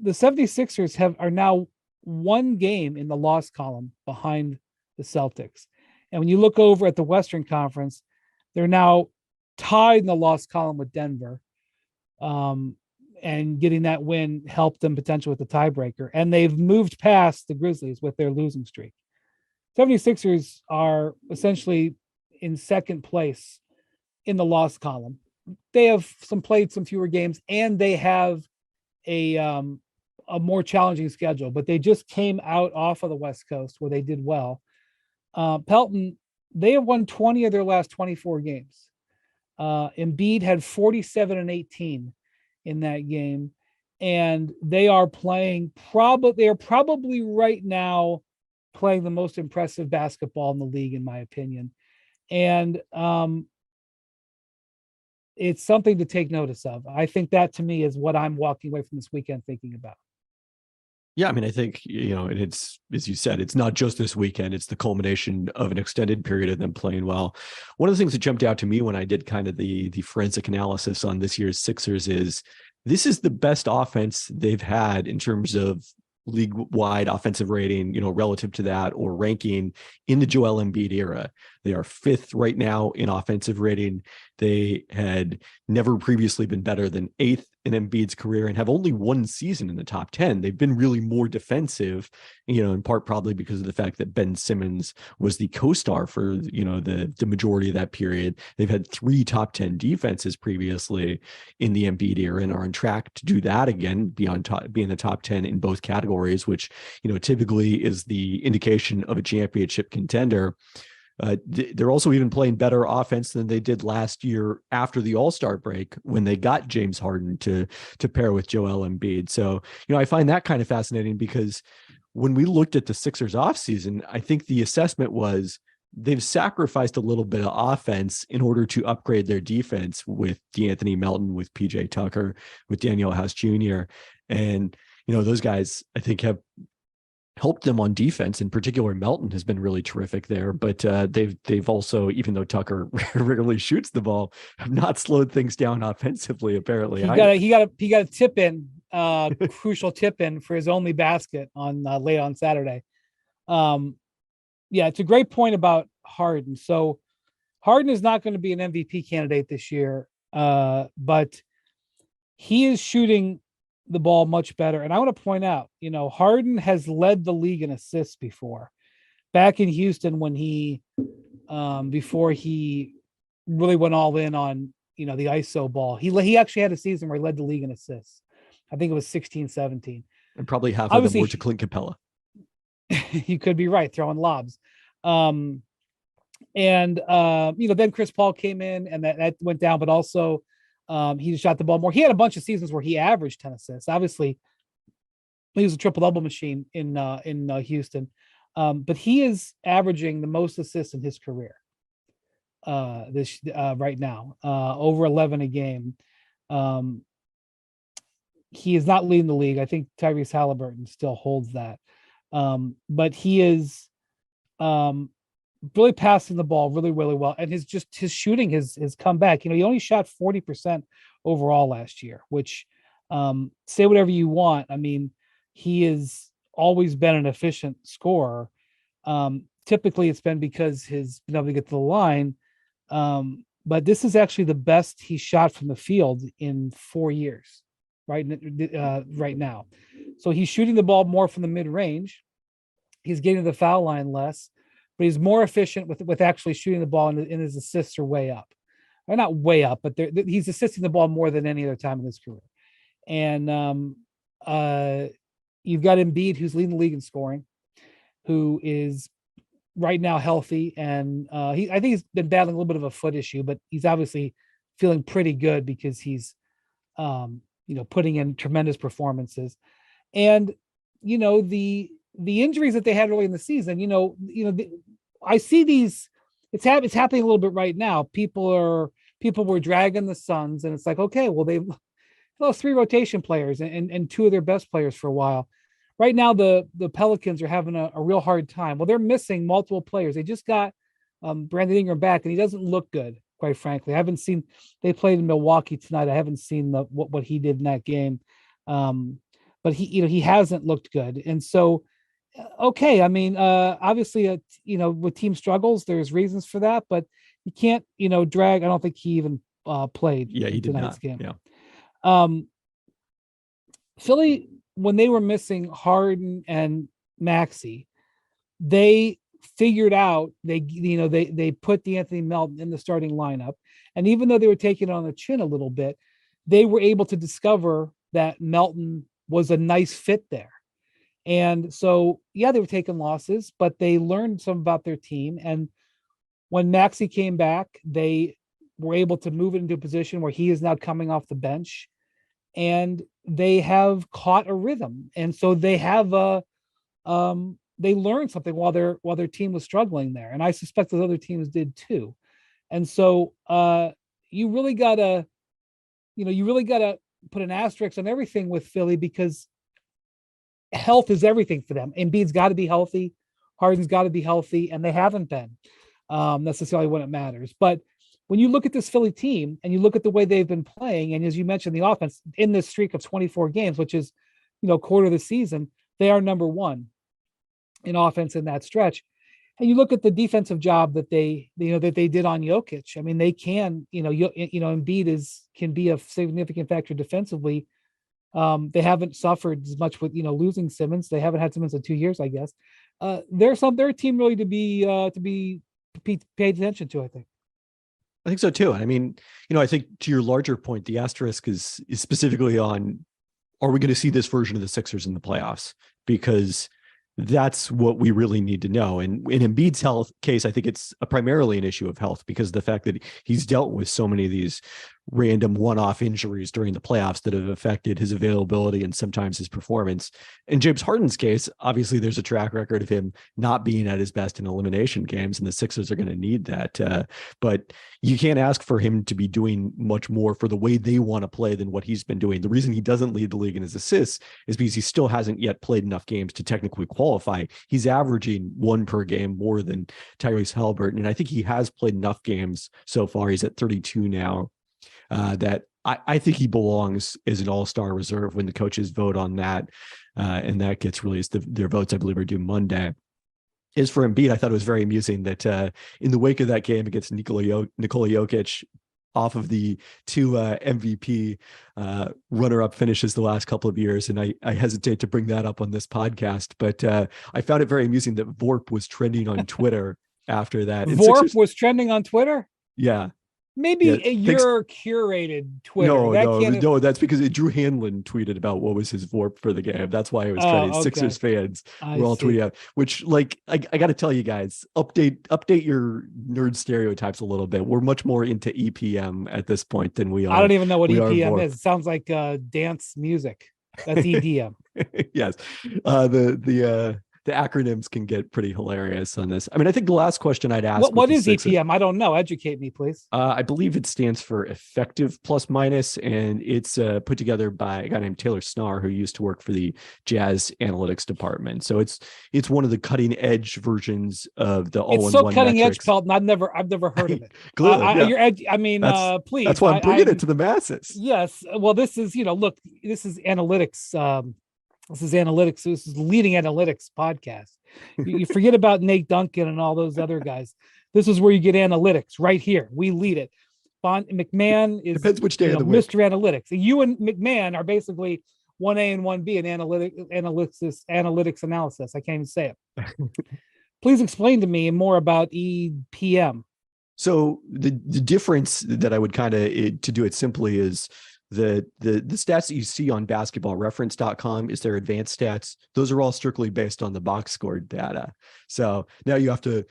the 76ers are now one game in the loss column behind the Celtics. And when you look over at the Western Conference, they're now tied in the loss column with Denver. And getting that win helped them potentially with the tiebreaker. And they've moved past the Grizzlies with their losing streak. 76ers are essentially in second place in the loss column. They have played some fewer games, and they have a more challenging schedule, but they just came out off of the West Coast where they did well. Pelton, they have won 20 of their last 24 games. Embiid had 47 and 18 in that game, and they are playing probably right now playing the most impressive basketball in the league, in my opinion. And it's something to take notice of. I think that, to me, is what I'm walking away from this weekend thinking about. Yeah, I mean, I think, and it's, as you said, it's not just this weekend, it's the culmination of an extended period of them playing well. One of the things that jumped out to me when I did kind of the forensic analysis on this year's Sixers is this is the best offense they've had in terms of league-wide offensive rating, relative to that or ranking in the Joel Embiid era. They are fifth right now in offensive rating. They had never previously been better than eighth in Embiid's career and have only one season in the top 10. They've been really more defensive, in part probably because of the fact that Ben Simmons was the co-star for, the majority of that period. They've had 3 top 10 defenses previously in the Embiid era and are on track to do that again, being the top 10 in both categories, which, typically is the indication of a championship contender. They're also even playing better offense than they did last year after the All-Star break when they got James Harden to pair with Joel Embiid. So, I find that kind of fascinating because when we looked at the Sixers offseason, I think the assessment was they've sacrificed a little bit of offense in order to upgrade their defense with DeAnthony Melton, with PJ Tucker, with Daniel House Jr. And, those guys, I think, have helped them on defense. In particular, Melton has been really terrific there, but they've also, even though Tucker rarely shoots the ball, have not slowed things down offensively. Apparently, he got a tip in, crucial tip in for his only basket on late on Saturday. Yeah, it's a great point about Harden. So Harden is not going to be an MVP candidate this year, but he is shooting the ball much better. And I want to point out, Harden has led the league in assists before. Back in Houston when he before he really went all in on, the ISO ball. He actually had a season where he led the league in assists. I think it was 16-17. And probably half of them were to Clint Capella. You could be right, throwing lobs. Then Chris Paul came in and that went down, but also he shot the ball more. He had a bunch of seasons where he averaged 10 assists. Obviously, he was a triple-double machine in Houston. But he is averaging the most assists in his career right now, over 11 a game. He is not leading the league. I think Tyrese Halliburton still holds that. But he is really passing the ball really, really well. And his shooting has come back. He only shot 40% overall last year, which say whatever you want. I mean, he has always been an efficient scorer. Typically it's been because he's been able to get to the line. But this is actually the best he shot from the field in 4 years, right now. So he's shooting the ball more from the mid-range. He's getting to the foul line less, but he's more efficient with actually shooting the ball, and his assists are way up. They're not way up, but he's assisting the ball more than any other time in his career. And you've got Embiid, who's leading the league in scoring, who is right now healthy, and I think he's been battling a little bit of a foot issue, but he's obviously feeling pretty good because he's putting in tremendous performances. And the injuries that they had early in the season, I see these. It's happening a little bit right now. People were dragging the Suns, and it's like, okay, well, they've lost 3 rotation players and 2 of their best players for a while. Right now, the Pelicans are having a real hard time. Well, they're missing multiple players. They just got Brandon Ingram back, and he doesn't look good, quite frankly. I haven't seen. They played in Milwaukee tonight. I haven't seen what he did in that game. but he hasn't looked good. And so, okay, I mean, obviously, with team struggles, there's reasons for that, but you can't, drag. I don't think he even played Yeah, he in did tonight's not. game. Yeah. Um, Philly, when they were missing Harden and Maxey, they figured out they put D'Anthony Melton in the starting lineup, and even though they were taking it on the chin a little bit, they were able to discover that Melton was a nice fit there. And so, yeah, they were taking losses, but they learned some about their team. And when Maxey came back, they were able to move it into a position where he is now coming off the bench, and they have caught a rhythm. And so they have they learned something while their team was struggling there. And I suspect those other teams did too. And so you really gotta put an asterisk on everything with Philly, because health is everything for them. Embiid's got to be healthy, Harden's got to be healthy, and they haven't been necessarily when it matters. But when you look at this Philly team and you look at the way they've been playing, and as you mentioned, the offense in this streak of 24 games, which is quarter of the season, they are number one in offense in that stretch. And you look at the defensive job that they did on Jokic. I mean, they can, Embiid can be a significant factor defensively. They haven't suffered as much with losing Simmons. They haven't had Simmons in 2 years, I guess. They're a team really to be paid attention to, I think. I think so too. And I mean, I think to your larger point, the asterisk is specifically on, are we going to see this version of the Sixers in the playoffs? Because that's what we really need to know. And in Embiid's health case, I think it's primarily an issue of health, because of the fact that he's dealt with so many of these random one-off injuries during the playoffs that have affected his availability and sometimes his performance. In James Harden's case, obviously there's a track record of him not being at his best in elimination games, and the Sixers are going to need that. But you can't ask for him to be doing much more for the way they want to play than what he's been doing. The reason he doesn't lead the league in his assists is because he still hasn't yet played enough games to technically qualify. He's averaging one per game more than Tyrese Haliburton, and I think he has played enough games so far. He's at 32 now. That I think he belongs as an all-star reserve when the coaches vote on that. And that gets released. Their votes, I believe, are due Monday. As for Embiid, I thought it was very amusing that in the wake of that game against Nikola Jokic, off of the two MVP runner-up finishes the last couple of years, and I hesitate to bring that up on this podcast, but I found it very amusing that Vorp was trending on Twitter after that. Vorp was trending on Twitter? Yeah. Maybe your curated Twitter. No, that's because Drew Hanlon tweeted about what was his VORP for the game. That's why it was trending. Okay. Sixers fans were all tweeting out, which, like, I got to tell you guys, update your nerd stereotypes a little bit. We're much more into EPM at this point than we are. I don't even know what EPM is. It sounds like dance music. That's EDM. Yes. The acronyms can get pretty hilarious on this. I mean, I think the last question I'd ask. What is EPM? I don't know. Educate me, please. I believe it stands for effective plus minus, and it's put together by a guy named Taylor Snar, who used to work for the Jazz analytics department. So it's one of the cutting edge versions of the all-in-one. It's so cutting metrics. edge, Pelton. I've never heard of it. Good. Please. That's why I'm bringing it to the masses. Yes. Well, this is this is analytics. This is analytics. This is leading analytics podcast. You forget about Nate Duncan and all those other guys. This is where you get analytics right here. We lead it. McMahon is depends which day of the week. Mr. Analytics. You and McMahon are basically 1A and 1B in analytics analysis. I can't even say it. Please explain to me more about EPM. So the difference that I would kind of, to do it simply, is the stats that you see on basketballreference.com is their advanced stats. Those are all strictly based on the box score data. So now you have to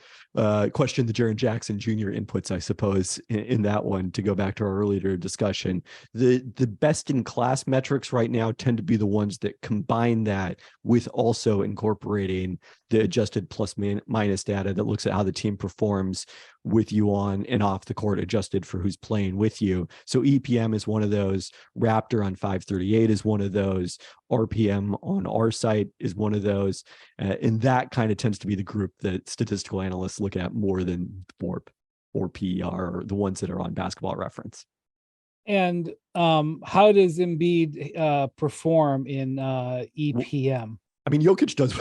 question the Jaren Jackson Jr. inputs, I suppose, in that one, to go back to our earlier discussion. The best in class metrics right now tend to be the ones that combine that with also incorporating the adjusted plus minus data that looks at how the team performs with you on and off the court, adjusted for who's playing with you. So EPM is one of those. Raptor on 538 is one of those. RPM on our site is one of those. And that kind of tends to be the group that statistical analysts look at more than VORP or PER, or the ones that are on Basketball Reference. And how does Embiid perform in EPM? I mean, Jokic does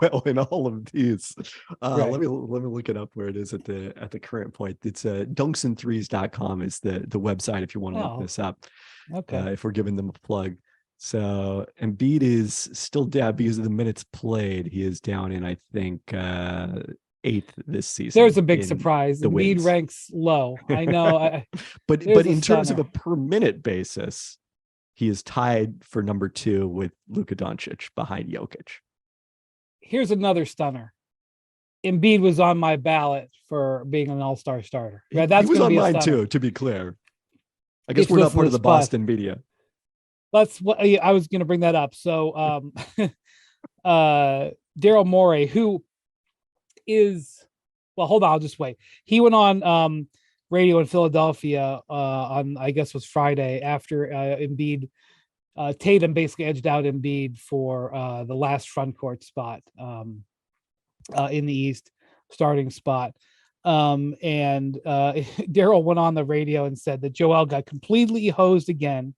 well in all of these. Right. Let me look it up where it is at the current point. It's dunksandthrees.com is the website if you want to look Oh, this up. okay. If we're giving them a plug. So Embiid is still down because of the minutes played. He is down in, I think, eighth this There's season a big in surprise. the Embiid wins. ranks low. I know. But There's a in terms of stunner. a per minute basis, he is tied for number 2 with Luka Doncic behind Jokic. Here's another stunner. Embiid was on my ballot for being an all-star starter. Right? He That's was going to on be a mine stunner. too, to be clear. I guess If you we're not listen to part of this the pod, Boston media. that's what I was going to bring that up. So, Daryl Morey, who is, well, hold on, I'll just wait. He went on radio in Philadelphia on, I guess, was Friday after Embiid. Tatum basically edged out Embiid for the last front court spot in the East, starting spot. And Daryl went on the radio and said that Joel got completely hosed again,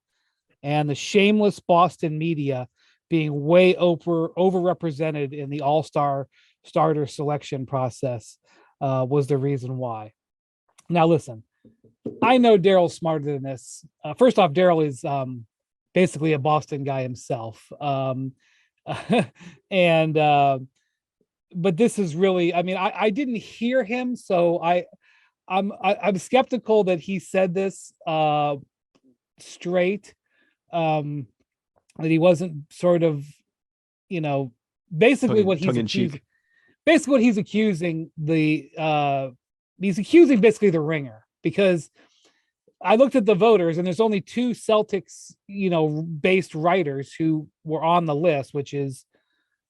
and the shameless Boston media being way overrepresented in the All-Star starter selection process was the reason why. Now, listen, I know Daryl's smarter than this. First off, Daryl is basically a Boston guy himself. And but this is really, I mean, I didn't hear him, so I'm skeptical that he said this straight. That he wasn't sort of, you know, basically what he's Tongue in accusing. cheek. Basically, what he's accusing he's accusing basically the Ringer, because I looked at the voters and there's only 2 Celtics, based writers who were on the list, which is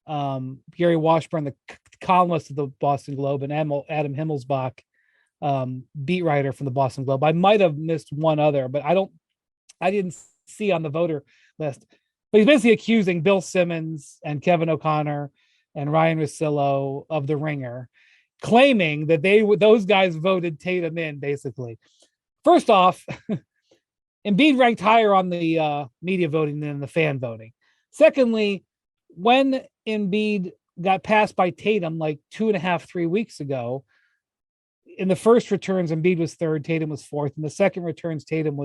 Gary Washburn, the columnist of the Boston Globe, and Adam Himmelsbach, beat writer from the Boston Globe. I might have missed one other, but I didn't see on the voter list. But he's basically accusing Bill Simmons and Kevin O'Connor and Ryan Russillo of the Ringer, claiming that those guys voted Tatum in, basically. First off, Embiid ranked higher on the media voting than the fan voting. Secondly, when Embiid got passed by Tatum like 2.5, 3 weeks ago, in the first returns, Embiid was third, Tatum was fourth. In the second returns, Tatum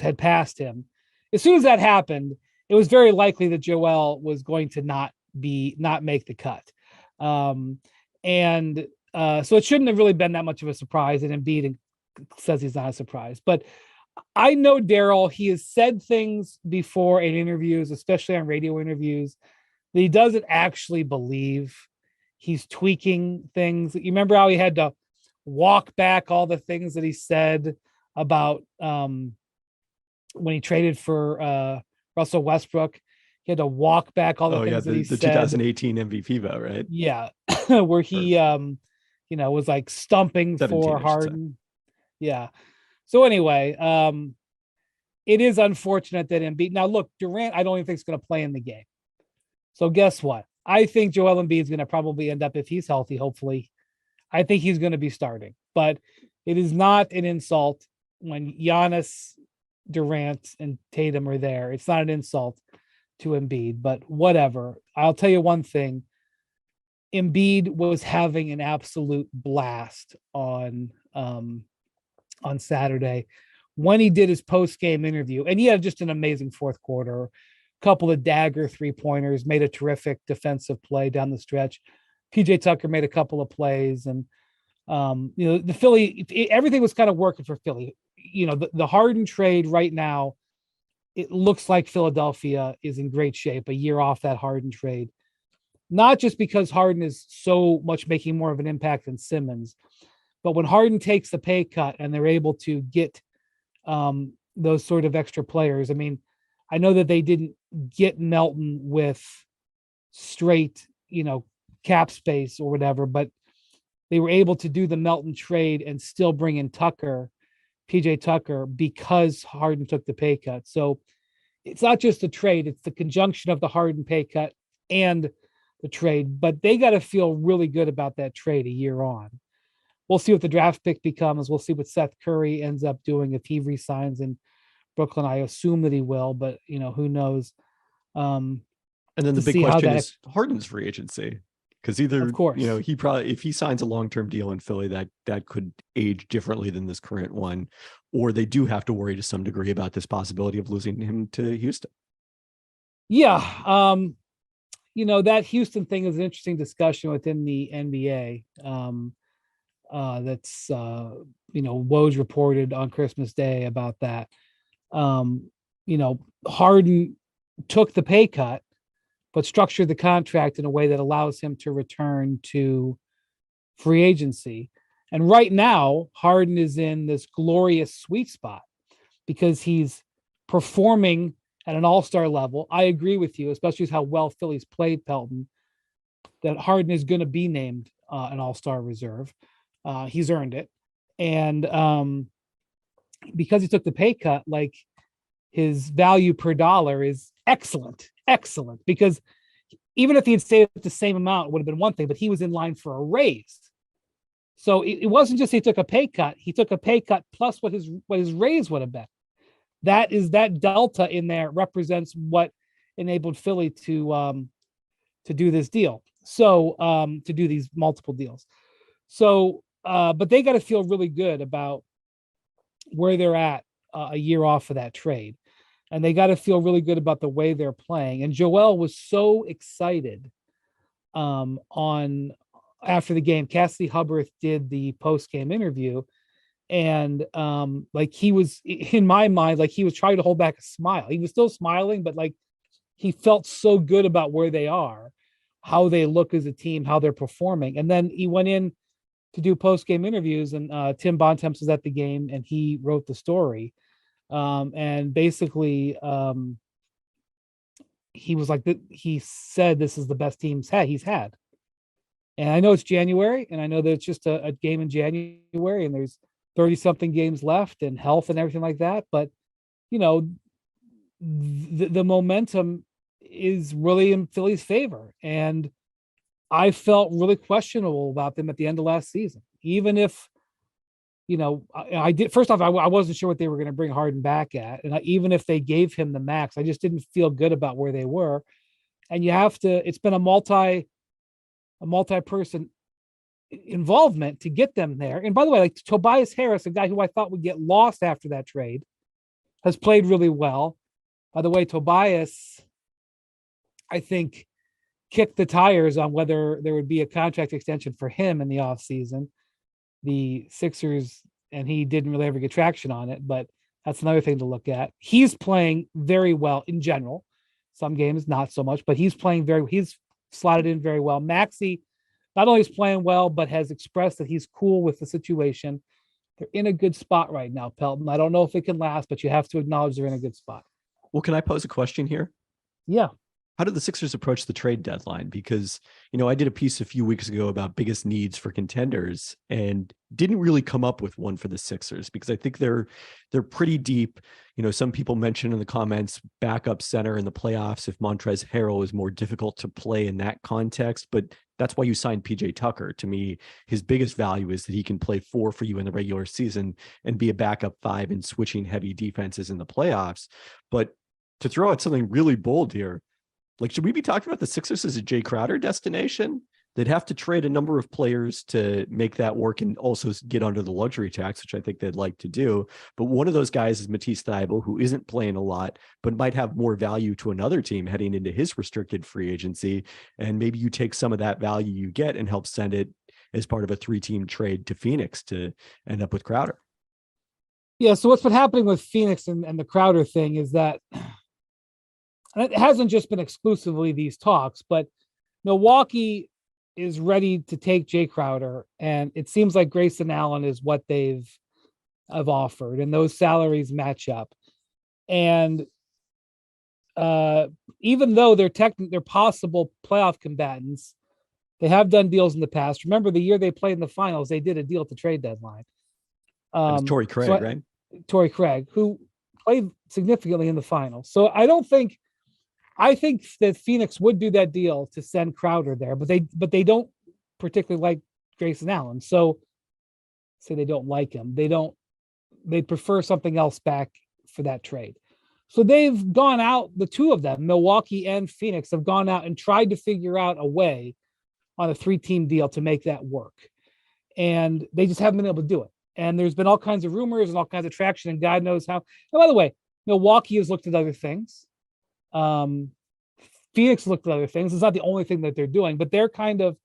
had passed him. As soon as that happened, it was very likely that Joel was going to not make the cut. So it shouldn't have really been that much of a surprise. And Embiid says he's not a surprise. But I know Daryl, he has said things before in interviews, especially on radio interviews, that he doesn't actually believe. He's tweaking things. You remember how he had to walk back all the things that he said about when he traded for Russell Westbrook? He had to walk back all the things that he the said. 2018 MVP vote, right? Yeah, where he was like stumping 17, for Harden. Yeah. So anyway, it is unfortunate that Embiid. Now look, Durant, I don't even think is going to play in the game. So guess what? I think Joel Embiid is going to probably end up, if he's healthy, hopefully, I think he's going to be starting. But it is not an insult when Giannis, Durant, and Tatum are there. It's not an insult to Embiid, but whatever. I'll tell you one thing. Embiid was having an absolute blast on Saturday when he did his post-game interview. And he had just an amazing fourth quarter, couple of dagger 3-pointers, made a terrific defensive play down the stretch. PJ Tucker made a couple of plays, and the Philly, everything was kind of working for Philly. The Harden trade right now, it looks like Philadelphia is in great shape a year off that Harden trade. Not just because Harden is so much making more of an impact than Simmons, but when Harden takes the pay cut and they're able to get those sort of extra players. I mean, I know that they didn't get Melton with straight, cap space or whatever, but they were able to do the Melton trade and still bring in PJ Tucker, because Harden took the pay cut. So it's not just the trade, it's the conjunction of the Harden pay cut and the trade, but they got to feel really good about that trade a year on. we'll see what the draft pick becomes. We'll see what Seth Curry ends up doing if he resigns in Brooklyn. I assume that he will, but who knows? And then To the big see how question that, is Harden's free agency. Because either, of course, he probably, if he signs a long-term deal in Philly, that could age differently than this current one, or they do have to worry to some degree about this possibility of losing him to Houston. yeah. That Houston thing is an interesting discussion within the NBA. That's Woj reported on Christmas Day about that. Harden took the pay cut, but structured the contract in a way that allows him to return to free agency. And right now, Harden is in this glorious sweet spot because he's performing at an all-star level. I agree with you, especially with how well Philly's played, Pelton, that Harden is going to be named an all-star reserve. He's earned it. And because he took the pay cut, like, his value per dollar is excellent, because even if he had stayed at the same amount, it would have been one thing, but he was in line for a raise. So it wasn't just he took a pay cut, he took a pay cut plus what his raise would have been. That delta in there represents what enabled Philly to do this deal. So to do these multiple deals. So but they got to feel really good about where they're at a year off of that trade. And they got to feel really good about the way they're playing. And Joel was so excited on after the game. Cassidy Hubbarth did the post-game interview. And like, he was, in my mind, like, he was trying to hold back a smile. He was still smiling, but like, he felt so good about where they are, how they look as a team, how they're performing. And then he went in to do post-game interviews, and Tim Bontemps was at the game and he wrote the story. And basically, he was like, he said this is the best he's had. And I know it's January, and I know that it's just a game in January, and there's 30 something games left, and health and everything like that. But the momentum is really in Philly's favor, and I felt really questionable about them at the end of last season. Even if I did. First off, I wasn't sure what they were going to bring Harden back at, and even if they gave him the max, I just didn't feel good about where they were. And you have to. It's been a multi-person involvement to get them there. And by the way, like, Tobias Harris, a guy who I thought would get lost after that trade, has played really well. By the way, Tobias, I think, kicked the tires on whether there would be a contract extension for him in the offseason. The Sixers, and he didn't really ever get traction on it, but that's another thing to look at. He's playing very well in general. Some games, not so much, but he's slotted in very well. Maxey not only is playing well, but has expressed that he's cool with the situation. They're in a good spot right now, Pelton. I don't know if it can last, but you have to acknowledge they're in a good spot. Well, can I pose a question here? Yeah. How did the Sixers approach the trade deadline? Because, I did a piece a few weeks ago about biggest needs for contenders and didn't really come up with one for the Sixers, because I think they're pretty deep. Some people mentioned in the comments backup center in the playoffs if Montrezl Harrell is more difficult to play in that context, but that's why you signed PJ Tucker. To me, his biggest value is that he can play 4 for you in the regular season and be a backup 5 in switching heavy defenses in the playoffs. But to throw out something really bold here, like, should we be talking about the Sixers as a Jay Crowder destination? They'd have to trade a number of players to make that work and also get under the luxury tax, which I think they'd like to do. But one of those guys is Matisse Thybulle, who isn't playing a lot, but might have more value to another team heading into his restricted free agency. And maybe you take some of that value you get and help send it as part of a 3-team trade to Phoenix to end up with Crowder. Yeah. So what's been happening with Phoenix and the Crowder thing is that, and it hasn't just been exclusively these talks, but Milwaukee is ready to take Jay Crowder, and it seems like Grayson Allen is what they've offered, and those salaries match up. And even though they're possible playoff combatants, they have done deals in the past. Remember the year they played in the finals, they did a deal at the trade deadline. Torrey Craig, right? Torrey Craig, who played significantly in the finals. So I think that Phoenix would do that deal to send Crowder there, but they don't particularly like Grayson Allen. So say they don't like him. They prefer something else back for that trade. So they've gone out, the two of them, Milwaukee and Phoenix, have gone out and tried to figure out a way on a 3-team deal to make that work. And they just haven't been able to do it. And there's been all kinds of rumors and all kinds of traction, and God knows how. And by the way, Milwaukee has looked at other things. Phoenix looked at other things. It's not the only thing that they're doing, but they're kind of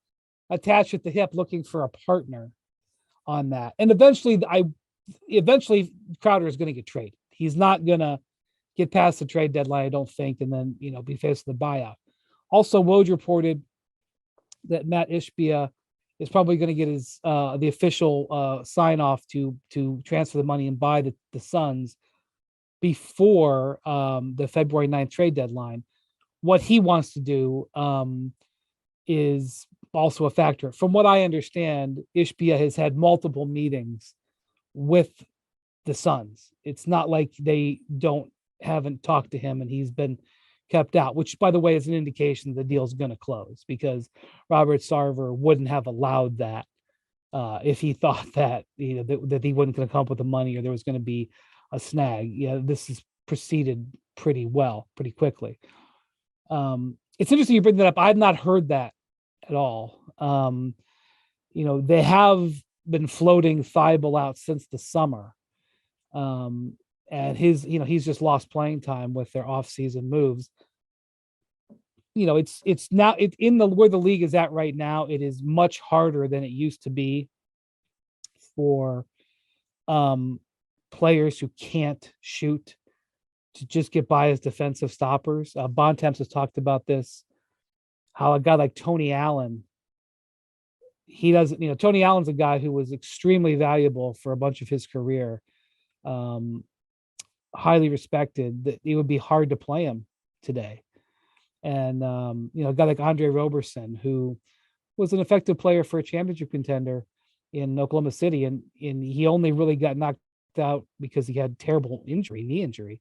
attached at the hip looking for a partner on that. And eventually Crowder is going to get traded. He's not going to get past the trade deadline, I don't think, and then, be faced with a buyout. Also, Woj reported that Matt Ishbia is probably going to get his the official sign off to transfer the money and buy the Suns before the February 9th trade deadline. What he wants to do is also a factor. From what I understand, Ishbia has had multiple meetings with the Suns. It's not like they haven't talked to him and he's been kept out, which, by the way, is an indication the deal's going to close, because Robert Sarver wouldn't have allowed that if he thought that that he wasn't going to come up with the money or there was going to be a snag. This has proceeded pretty quickly. It's interesting you bring that up. I've not heard that at all. They have been floating Thibault out since the summer. And he's just lost playing time with their off-season moves. It's now where the league is at right now. It is much harder than it used to be for players who can't shoot to just get by as defensive stoppers. Bontemps has talked about this, how a guy like Tony Allen, he doesn't, Tony Allen's a guy who was extremely valuable for a bunch of his career. Highly respected, that it would be hard to play him today. And a guy like Andre Roberson, who was an effective player for a championship contender in Oklahoma City, and he only really got knocked out because he had terrible knee injury.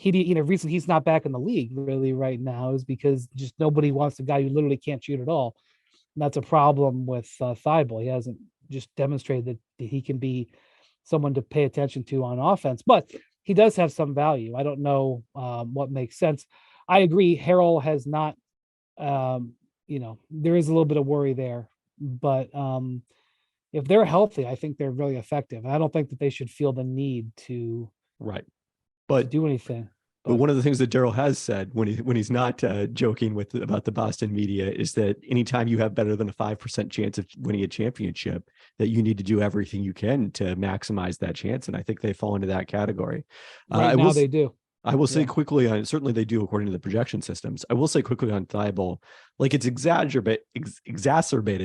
Reason he's not back in the league really right now is because just nobody wants a guy who literally can't shoot at all. And that's a problem with Thibault. He hasn't just demonstrated that he can be someone to pay attention to on offense, but he does have some value. I don't know what makes sense. I agree. Harrell has not, there is a little bit of worry there, but if they're healthy, I think they're really effective. And I don't think that they should feel the need to do anything. But one of the things that Daryl has said when he's not joking about the Boston media is that anytime you have better than a 5% chance of winning a championship, that you need to do everything you can to maximize that chance. And I think they fall into that category. Now they do. I will say quickly on, certainly they do according to the projection systems. I will say quickly on Thibault, like it's exacerbated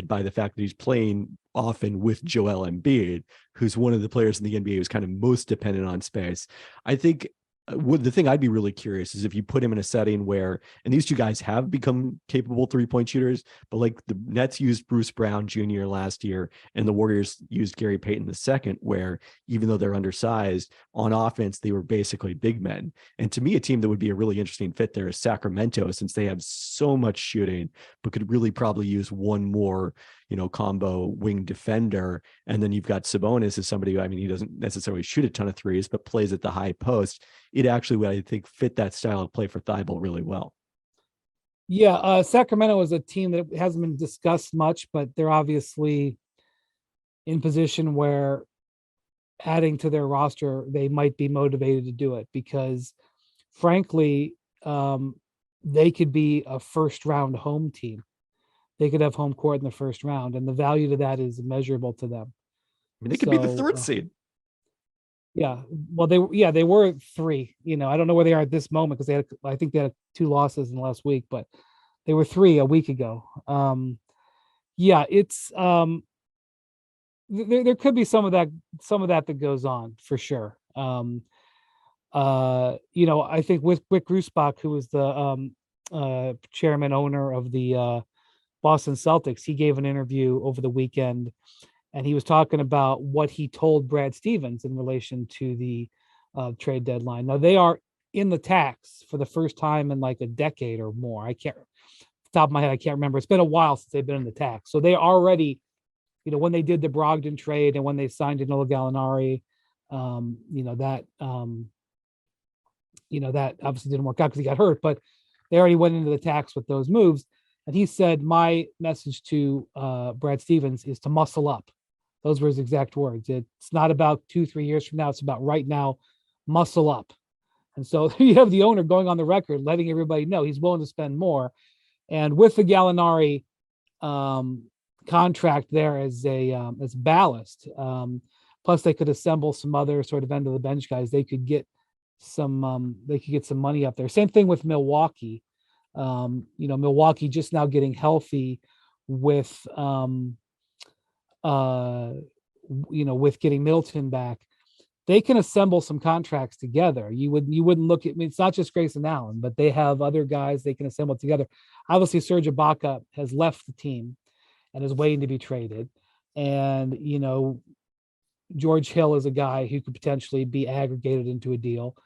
by the fact that he's playing often with Joel Embiid, who's one of the players in the NBA who's kind of most dependent on space. I think the thing I'd be really curious is if you put him in a setting where, and these two guys have become capable 3-point shooters, but like the Nets used Bruce Brown Jr. last year and the Warriors used Gary Payton II, where even though they're undersized on offense, they were basically big men. And to me, a team that would be a really interesting fit there is Sacramento, since they have so much shooting, but could really probably use one more, combo wing defender. And then you've got Sabonis as somebody who, he doesn't necessarily shoot a ton of threes, but plays at the high post. It actually would, I think, fit that style of play for Thibault really well. Yeah, Sacramento is a team that hasn't been discussed much, but they're obviously in position where adding to their roster, they might be motivated to do it because, frankly, they could be a first-round home team. They could have home court in the first round, and the value to that is immeasurable to them. They could be the third seed. Yeah, well, they were 3. I don't know where they are at this moment because I think they had 2 losses in the last week, but they were 3 a week ago. It's there could be some of that goes on for sure. I think with Wick Rusbach, who was the chairman owner of the Boston Celtics, he gave an interview over the weekend, and he was talking about what he told Brad Stevens in relation to the trade deadline. Now they are in the tax for the first time in like a decade or more. Top of my head, I can't remember. It's been a while since they've been in the tax. So they already when they did the Brogdon trade and when they signed Danilo Gallinari, that obviously didn't work out because he got hurt, but they already went into the tax with those moves. And he said, my message to Brad Stevens is to muscle up. Those were his exact words. It's not about 2-3 years from now. It's about right now, muscle up. And so you have the owner going on the record, letting everybody know he's willing to spend more. And with the Gallinari contract there as ballast, plus they could assemble some other sort of end of the bench guys. They could get some money up there. Same thing with Milwaukee. Milwaukee just now getting healthy with with getting Middleton back. They can assemble some contracts together. You wouldn't look at, it's not just Grayson Allen, but they have other guys they can assemble together. Obviously, Serge Ibaka has left the team and is waiting to be traded. And, George Hill is a guy who could potentially be aggregated into a deal.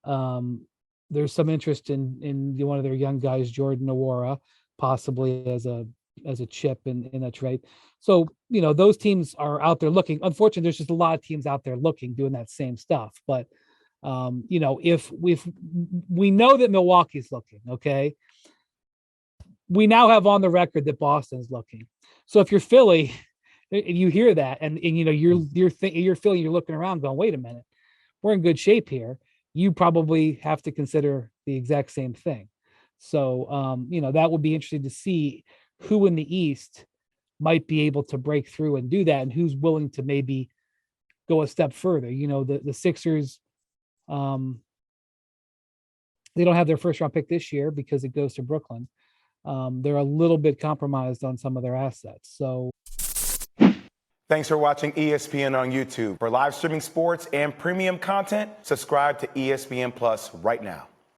There's some interest in one of their young guys, Jordan Nwora, possibly as a chip in a trade. So, those teams are out there looking. Unfortunately, there's just a lot of teams out there looking, doing that same stuff. But, if we know that Milwaukee's looking, okay, we now have on the record that Boston's looking. So if you're Philly, and you hear that, and you're Philly, you're looking around going, wait a minute, we're in good shape here. You probably have to consider the exact same thing. So, that would be interesting to see who in the East might be able to break through and do that, and who's willing to maybe go a step further. The Sixers, they don't have their first round pick this year because it goes to Brooklyn. They're a little bit compromised on some of their assets. So, thanks for watching ESPN on YouTube. For live streaming sports and premium content, subscribe to ESPN Plus right now.